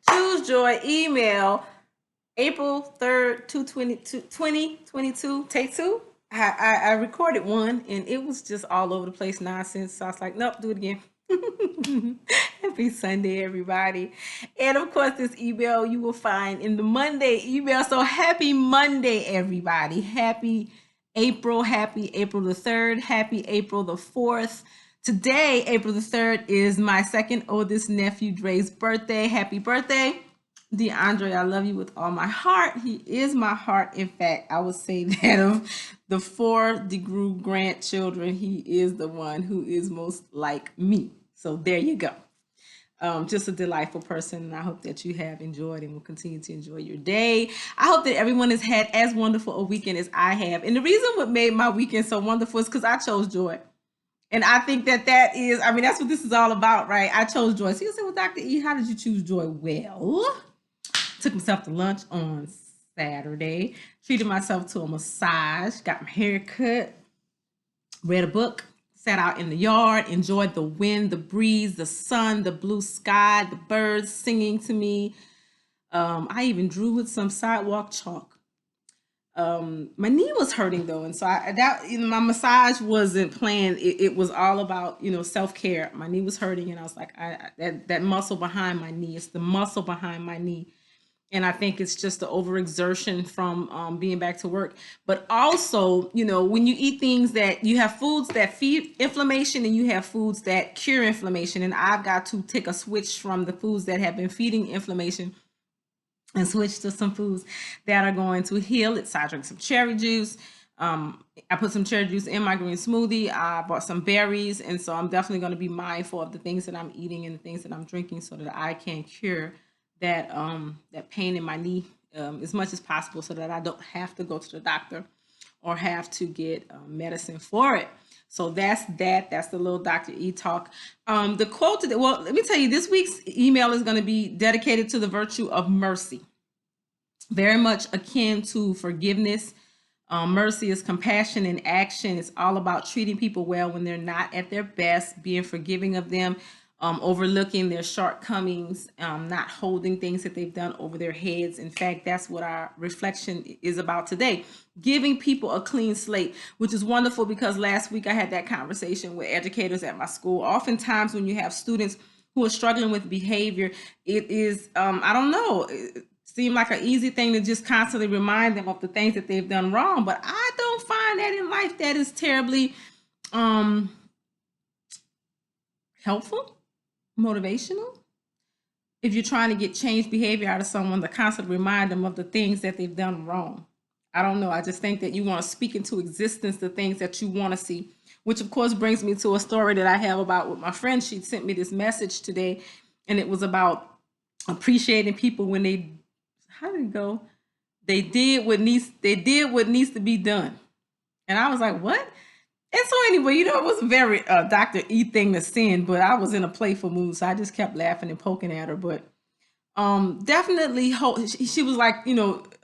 Choose Joy email April 3rd, 2022, take two. I recorded one and it was just all over the place nonsense. So I was like, nope, do it again. Happy Sunday, everybody. And of course, this email you will find in the Monday email. So happy Monday, everybody. Happy April the 3rd. Happy April the 4th. Today, April the 3rd, is my second oldest nephew, Dre's birthday. Happy birthday. DeAndre, I love you with all my heart. He is my heart. In fact, I would say that of the four DeGru grandchildren, he is the one who is most like me. So there you go. Just a delightful person, and I hope that you have enjoyed and will continue to enjoy your day. I hope that everyone has had as wonderful a weekend as I have. And the reason what made my weekend so wonderful is because I chose joy. And I think that is, I mean, that's what this is all about, right? I chose joy. So you say, well, Dr. E, how did you choose joy? Well, took myself to lunch on Saturday, treated myself to a massage, got my hair cut, read a book, sat out in the yard, enjoyed the wind, the breeze, the sun, the blue sky, the birds singing to me. I even drew with some sidewalk chalk. My knee was hurting though, and so my massage wasn't planned. It was all about self care. My knee was hurting, and I was like, that muscle behind my knee. It's the muscle behind my knee, and I think it's just the overexertion from being back to work. But also, when you eat things that you have foods that feed inflammation and you have foods that cure inflammation, and I've got to take a switch from the foods that have been feeding inflammation and switch to some foods that are going to heal it. So I drank some cherry juice. I put some cherry juice in my green smoothie. I bought some berries, and so I'm definitely going to be mindful of the things that I'm eating and the things that I'm drinking so that I can cure that pain in my knee as much as possible, so that I don't have to go to the doctor or have to get medicine for it. So that's that. That's the little Dr. E talk. The quote today, well, let me tell you, this week's email is going to be dedicated to the virtue of mercy. Very much akin to forgiveness. Mercy is compassion in action. It's all about treating people well when they're not at their best, being forgiving of them, overlooking their shortcomings, not holding things that they've done over their heads. In fact, that's what our reflection is about today. Giving people a clean slate, which is wonderful because last week I had that conversation with educators at my school. Oftentimes when you have students who are struggling with behavior, it is, I don't know, it seemed like an easy thing to just constantly remind them of the things that they've done wrong. But I don't find that in life that is terribly helpful, motivational. If you're trying to get changed behavior out of someone, to constantly remind them of the things that they've done wrong. I don't know. I just think that you want to speak into existence the things that you want to see, which of course brings me to a story that I have about with my friend. She sent me this message today, and it was about appreciating people when they, how did it go? They did what needs to be done. And I was like, what? And so anyway, it was a very Dr. E thing to send, but I was in a playful mood, so I just kept laughing and poking at her. But definitely, she was like,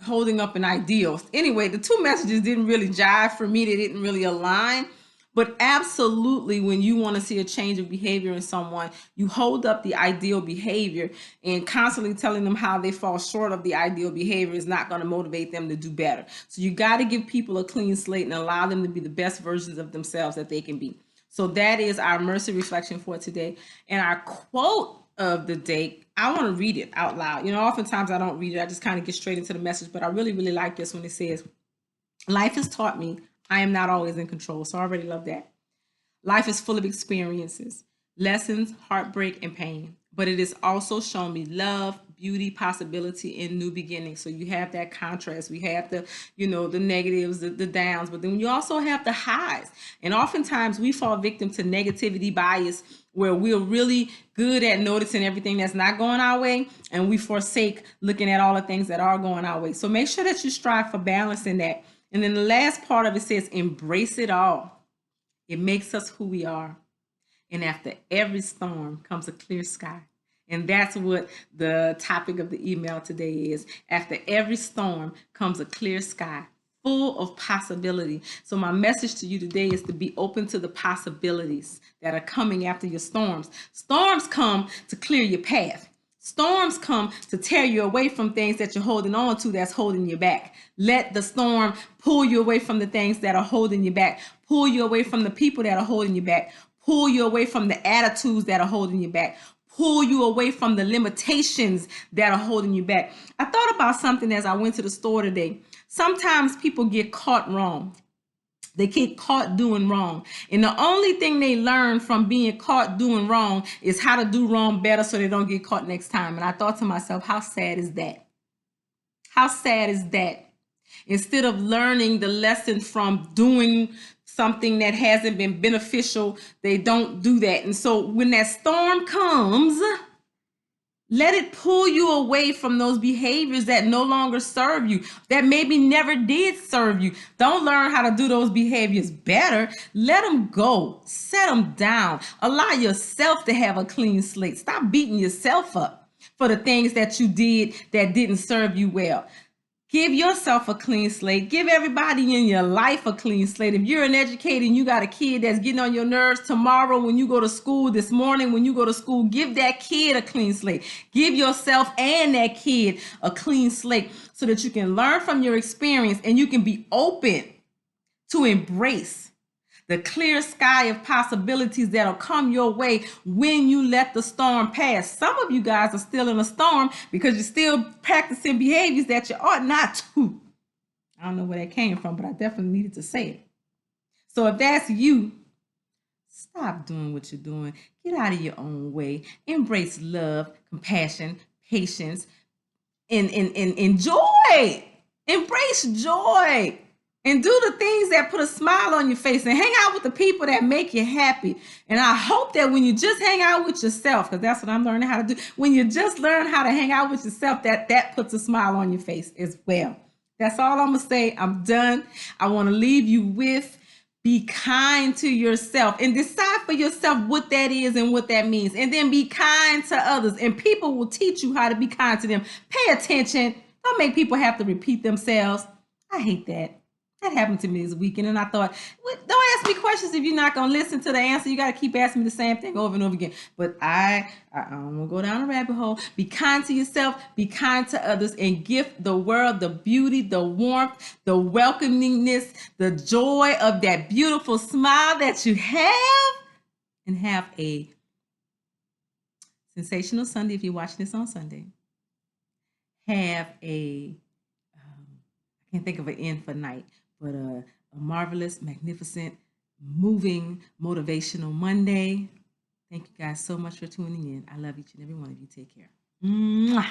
holding up an ideal. Anyway, the two messages didn't really jive for me. They didn't really align. But absolutely, when you want to see a change of behavior in someone, you hold up the ideal behavior, and constantly telling them how they fall short of the ideal behavior is not going to motivate them to do better. So you got to give people a clean slate and allow them to be the best versions of themselves that they can be. So that is our mercy reflection for today. And our quote of the day, I want to read it out loud. Oftentimes I don't read it. I just kind of get straight into the message, but I really, really like this when it says, life has taught me I am not always in control. So I already love that. Life is full of experiences, lessons, heartbreak, and pain. But it has also shown me love, beauty, possibility, and new beginnings. So you have that contrast. We have the negatives, the downs, but then you also have the highs. And oftentimes we fall victim to negativity bias, where we're really good at noticing everything that's not going our way, and we forsake looking at all the things that are going our way. So make sure that you strive for balance in that. And then the last part of it says, embrace it all. It makes us who we are. And after every storm comes a clear sky. And that's what the topic of the email today is. After every storm comes a clear sky, full of possibility. So my message to you today is to be open to the possibilities that are coming after your storms. Storms come to clear your path. Storms come to tear you away from things that you're holding on to that's holding you back. Let the storm pull you away from the things that are holding you back. Pull you away from the people that are holding you back. Pull you away from the attitudes that are holding you back. Pull you away from the limitations that are holding you back. I thought about something as I went to the store today. Sometimes people get caught wrong. They get caught doing wrong. And the only thing they learn from being caught doing wrong is how to do wrong better so they don't get caught next time. And I thought to myself, how sad is that? How sad is that? Instead of learning the lesson from doing something that hasn't been beneficial, they don't do that. And so when that storm comes, let it pull you away from those behaviors that no longer serve you, that maybe never did serve you. Don't learn how to do those behaviors better. Let them go. Set them down. Allow yourself to have a clean slate. Stop beating yourself up for the things that you did that didn't serve you well. Give yourself a clean slate. Give everybody in your life a clean slate. If you're an educator and you got a kid that's getting on your nerves, tomorrow when you go to school, this morning when you go to school, give that kid a clean slate. Give yourself and that kid a clean slate so that you can learn from your experience and you can be open to embrace the clear sky of possibilities that'll come your way when you let the storm pass. Some of you guys are still in a storm because you're still practicing behaviors that you ought not to. I don't know where that came from, but I definitely needed to say it. So if that's you, stop doing what you're doing. Get out of your own way. Embrace love, compassion, patience, and enjoy. Embrace joy. And do the things that put a smile on your face and hang out with the people that make you happy. And I hope that when you just hang out with yourself, because that's what I'm learning how to do, when you just learn how to hang out with yourself, that puts a smile on your face as well. That's all I'm going to say. I'm done. I want to leave you with be kind to yourself and decide for yourself what that is and what that means. And then be kind to others. And people will teach you how to be kind to them. Pay attention. Don't make people have to repeat themselves. I hate that. That happened to me this weekend, and I thought, don't ask me questions if you're not going to listen to the answer. You got to keep asking me the same thing over and over again. But I don't want to go down a rabbit hole. Be kind to yourself, be kind to others, and gift the world the beauty, the warmth, the welcomingness, the joy of that beautiful smile that you have, and have a sensational Sunday if you're watching this on Sunday. Have a, I can't think of an end for night, but a marvelous, magnificent, moving, motivational Monday. Thank you guys so much for tuning in. I love each and every one of you. Take care. Mwah.